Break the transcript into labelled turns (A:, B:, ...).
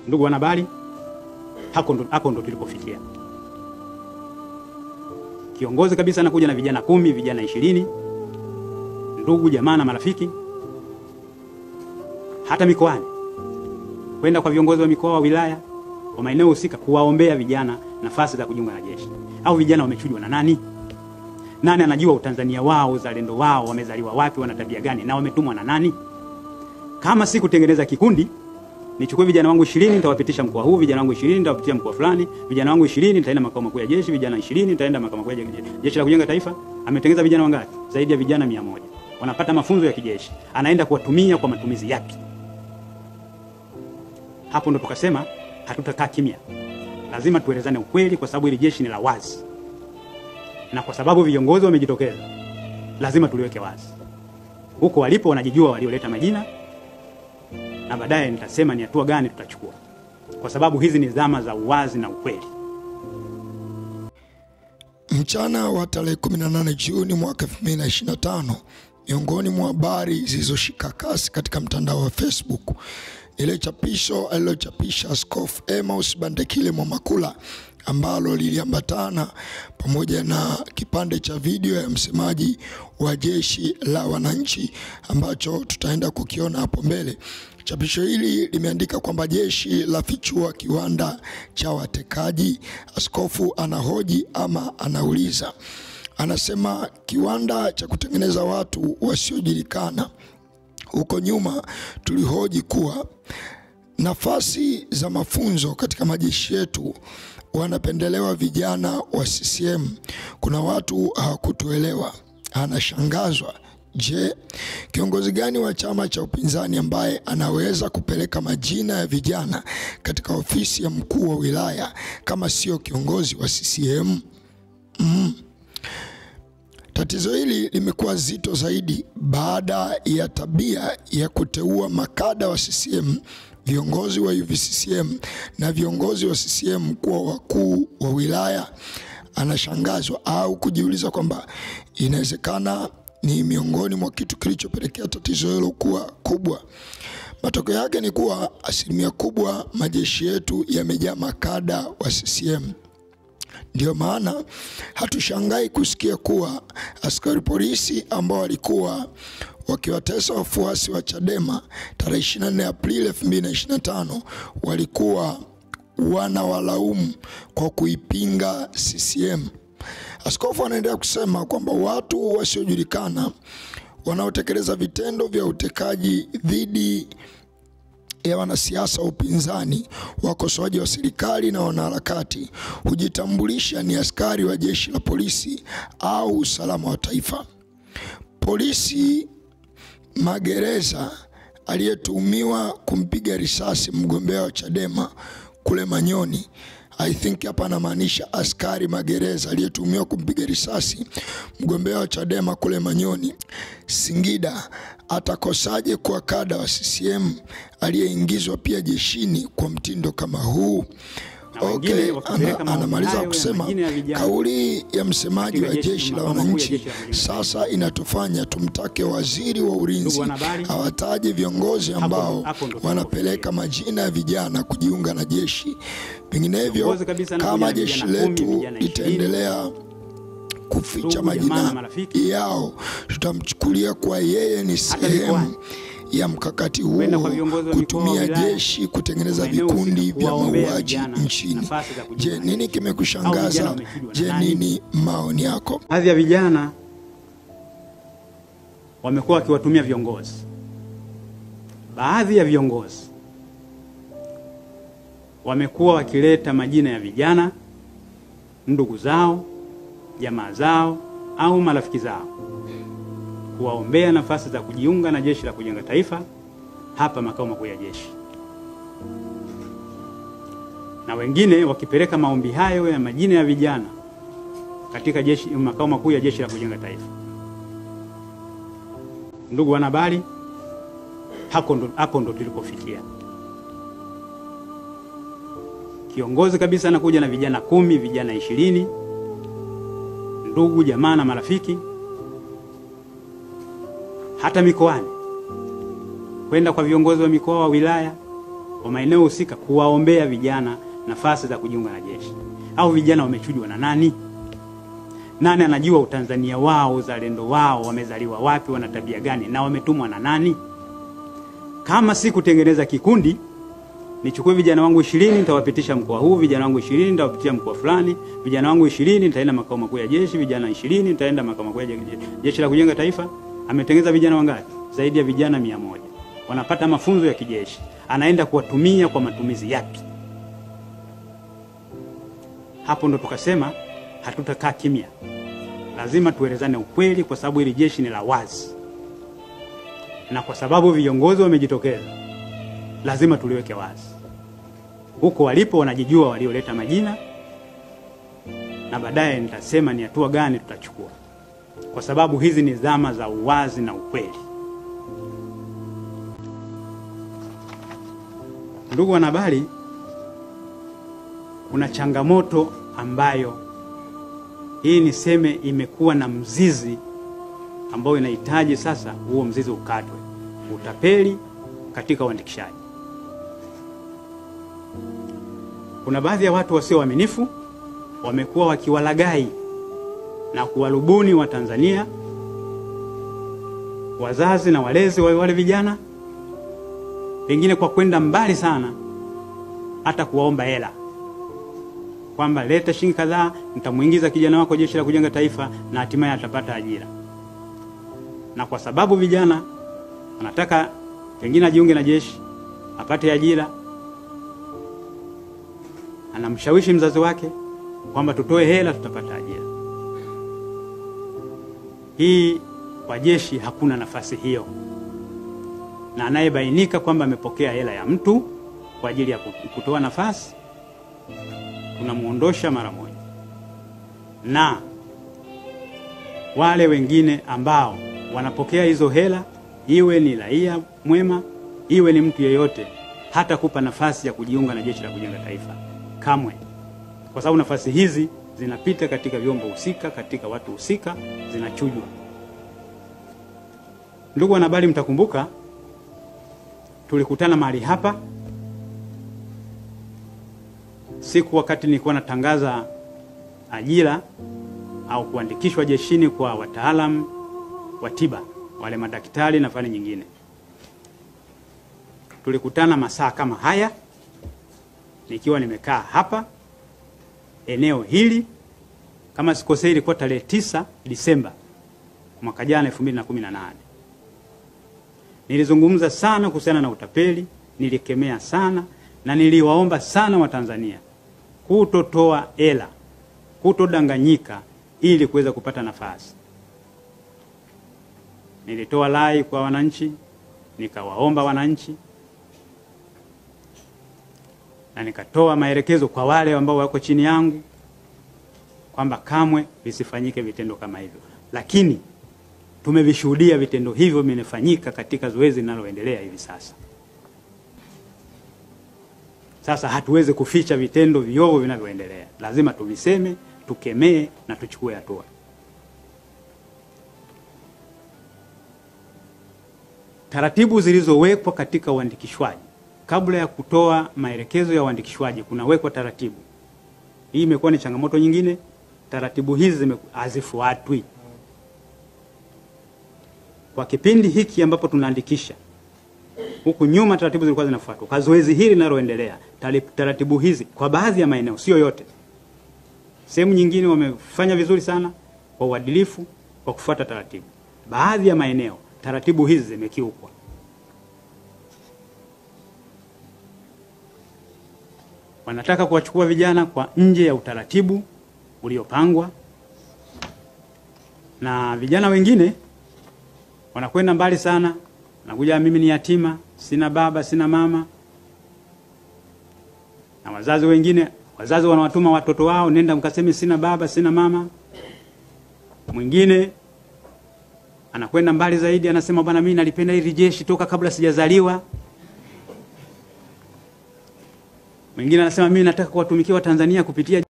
A: Ndugu wanahabari, hako ndo tulipofikia. Kiongozi kabisa anakuja na vijana 10, vijana 20, ndugu jamaa na marafiki, hata mikoani, kwenda kwa viongozi wa mikoa, wa wilaya, wa maeneo husika, kuwaombea vijana nafasi za kujiunga na jeshi. Au vijana wamechujwa na nani? Nani anajua utanzania wao, uzalendo wao, wamezaliwa wapi, wana tabia gani, na wametumwa na nani? Kama si kutengeneza kikundi, nichukue vijana wangu 20 nitawapitisha mkoa huu, vijana wangu 20 nitawapitisha mkoa fulani, vijana wangu 20 nitaenda makao makuu ya jeshi, vijana 20 nitaenda makao makuu ya jeshi la kujenga taifa. Ametengeneza vijana wangapi? Zaidi ya vijana 100. Wanapata mafunzo ya kijeshi. Anaenda kuwatumia kwa matumizi yapi? Hapo ndo tukasema hatutakaa kimya. Lazima tuelezane ukweli, kwa sababu ile jeshi ni la wazi. Na kwa sababu viongozi wamejitokeza, lazima tuliweke wazi. Huko walipo wanajijua walioleta majina, na baadaye nitasema ni hatua gani tutachukua, kwa sababu hizi ni zama za uwazi na ukweli.
B: Mchana wa tarehe 18 Juni mwaka 2025, miongoni mwa habari zilizoshika kasi katika mtandao wa Facebook, ile chapisho alilochapisha Askofu Emmaus Bandekile Mwamakula, ambalo liliambatana pamoja na kipande cha video ya msemaji wa jeshi la wananchi ambacho tutaenda kukiona hapo mbele. Chapisho hili limeandika kwamba jeshi la fichua kiwanda cha watekaji. Askofu anahoji ama anauliza. Anasema kiwanda cha kutengeneza watu wasiojulikana. Huko nyuma tulihoji kuwa nafasi za mafunzo katika majeshi yetu wanapendelewa vijana wa CCM. Kuna watu hawakutuelewa. Anashangazwa. Je, kiongozi gani wa chama cha upinzani ambaye anaweza kupeleka majina ya vijana katika ofisi ya mkuu wa wilaya kama sio kiongozi wa CCM? Tatizo hili limekuwa zito zaidi baada ya tabia ya kuteua makada wa CCM, viongozi wa UVCCM na viongozi wa CCM kuwa wakuu wa wilaya. Anashangazwa au kujiuliza kwamba inawezekana ni miongoni mwa kitu kilichopelekea tatizo hilo kuwa kubwa. Matokeo yake ni kuwa asilimia kubwa majeshi yetu yamejaa makada wa CCM. Ndio maana hatushangai kusikia kuwa askari polisi ambao walikuwa wakiwatesa wafuasi wa Chadema tarehe 24 Aprili 2025 walikuwa wanawalaumu kwa kuipinga CCM. Askofu anaendelea kusema kwamba watu wasiojulikana wanaotekeleza vitendo vya utekaji dhidi ya wanasiasa wa upinzani, wakosoaji wa serikali na wanaharakati hujitambulisha ni askari wa jeshi la polisi au usalama wa taifa. Polisi magereza aliyetuhumiwa kumpiga risasi mgombea wa Chadema kule Manyoni, I think hapa anamaanisha askari magereza aliyetuhumiwa kumpiga risasi mgombea wa Chadema kule Manyoni, Singida, atakosaje kwa kada wa CCM aliyeingizwa pia jeshini kwa mtindo kama huu? Okay, anamaliza kusema kauli ya msemaji wa jeshi la wananchi sasa inatufanya tumtake waziri wa ulinzi awataje viongozi ambao wanapeleka majina ya vijana kujiunga na jeshi. Vinginevyo, kama jeshi letu litaendelea kuficha majina yao, tutamchukulia kwa yeye ni sehemu ya mkakati huu kutumia jeshi kutengeneza vikundi vya mauaji nchini. Je, nini kimekushangaza? Je, nini maoni yako?
A: Baadhi ya vijana wamekuwa wakiwatumia viongozi. Baadhi ya viongozi wamekuwa wakileta majina ya vijana, ndugu zao, jamaa zao au marafiki zao, kuwaombea nafasi za kujiunga na jeshi la kujenga taifa hapa makao makuu ya jeshi. Na wengine wakipeleka maombi hayo ya majina ya vijana katika jeshi, makao makuu ya jeshi la kujenga taifa. Ndugu wanahabari, hako ndo tulipofikia. Kiongozi kabisa anakuja na vijana 10, vijana 20, ndugu jamaa na marafiki, hata mikoani, kwenda kwa viongozi wa mikoa, wa wilaya, wa maeneo husika kuwaombea vijana nafasi za kujiunga na jeshi. Au vijana wamechujwa na nani? Nani anajua utanzania wao, uzalendo wao, wamezaliwa wapi, wana tabia gani, na wametumwa na nani? Kama si kutengeneza kikundi, nichukue vijana wangu 20 nitawapitisha mkoa huu, vijana wangu 20 nitawapitia mkoa fulani, vijana wangu 20 nitaenda makao makuu ya jeshi, vijana 20 nitaenda makao makuu ya jeshi la kujenga taifa. Ametengeneza vijana wangapi? Zaidi ya vijana 100. Wanapata mafunzo ya kijeshi. Anaenda kuwatumia kwa matumizi yapi? Hapo ndo tukasema hatutakaa kimya. Lazima tuelezane ukweli, kwa sababu hili jeshi ni la wazi. Na kwa sababu viongozi wamejitokeza, lazima tuliweke wazi. Huko walipo wanajijua walioleta majina, na baadaye nitasema ni hatua gani tutachukua. Kwa sababu hizi ni zama za uwazi na ukweli. Ndugu wanahabari, kuna changamoto ambayo hii niseme imekuwa na mzizi ambao inahitaji sasa huo mzizi ukatwe. Utapeli katika uandikishaji. Kuna baadhi ya watu wasio waaminifu wamekuwa wakiwalagai na kuwarubuni wa Tanzania, wazazi na walezi wa wale vijana, pengine kwa kwenda mbali sana hata kuwaomba hela, kwamba leta shilingi kadhaa nitamuingiza kijana wako jeshi la kujenga taifa na hatimaye atapata ajira. Na kwa sababu vijana wanataka pengine ajiunge na jeshi, apate ajira, anamshawishi mzazi wake kwamba tutoe hela tutapata ajira. Hii kwa jeshi hakuna nafasi hiyo. Na anayebainika kwamba amepokea hela ya mtu kwa ajili ya kutoa nafasi, tunamuondosha mara moja. Na wale wengine ambao wanapokea hizo hela, iwe ni raia mwema, iwe ni mtu yeyote, hata kupa nafasi ya kujiunga na jeshi la kujenga taifa kamwe. Kwa sababu nafasi hizi zinapita katika vyombo husika, katika watu husika, zinachujwa. Ndugu wanahabari, mtakumbuka tulikutana mahali hapa siku wakati nilikuwa natangaza ajira au kuandikishwa jeshini kwa wataalamu wa tiba, wale madaktari na fani nyingine. Tulikutana masaa kama haya, nikiwa nimekaa hapa eneo hili, kama sikosei ilikuwa tarehe 9 Disemba mwaka jana 2018. Nilizungumza sana kuhusiana na utapeli, nilikemea sana na niliwaomba sana Watanzania kutotoa hela, kutodanganyika ili kuweza kupata nafasi. Nilitoa rai kwa wananchi, nikawaomba wananchi, na nikatoa maelekezo kwa wale ambao wako chini yangu kwamba kamwe visifanyike vitendo kama hivyo. Lakini tumevishuhudia vitendo hivyo vinafanyika katika zoezi linaloendelea hivi sasa. Sasa hatuwezi kuficha vitendo viovu vinavyoendelea. Lazima tuviseme, tukemee na tuchukue hatua. Taratibu zilizowekwa katika uandikishwaji, kabla ya kutoa maelekezo ya uandikishwaji kunawekwa taratibu. Hii imekuwa ni changamoto nyingine. Taratibu hizi hazifuatwi. Kwa kipindi hiki ambapo tunaandikisha, huku nyuma taratibu zilikuwa zinafuatwa. Kwa zoezi hili linaloendelea, taratibu hizi kwa baadhi ya maeneo, sio yote. Sehemu nyingine wamefanya vizuri sana kwa uadilifu, kwa kufuata taratibu. Baadhi ya maeneo taratibu hizi zimekiukwa. Wanataka kuwachukua vijana kwa nje ya utaratibu uliopangwa, na vijana wengine wanakwenda mbali sana. Nakuja mimi ni yatima, sina baba, sina mama. Na wazazi wengine, wazazi wanawatuma watoto wao, nenda mkaseme sina baba, sina mama. Mwingine anakwenda mbali zaidi, anasema bwana mimi nalipenda hili jeshi toka kabla sijazaliwa. Mwingine anasema mimi nataka kuwatumikia Watanzania kupitia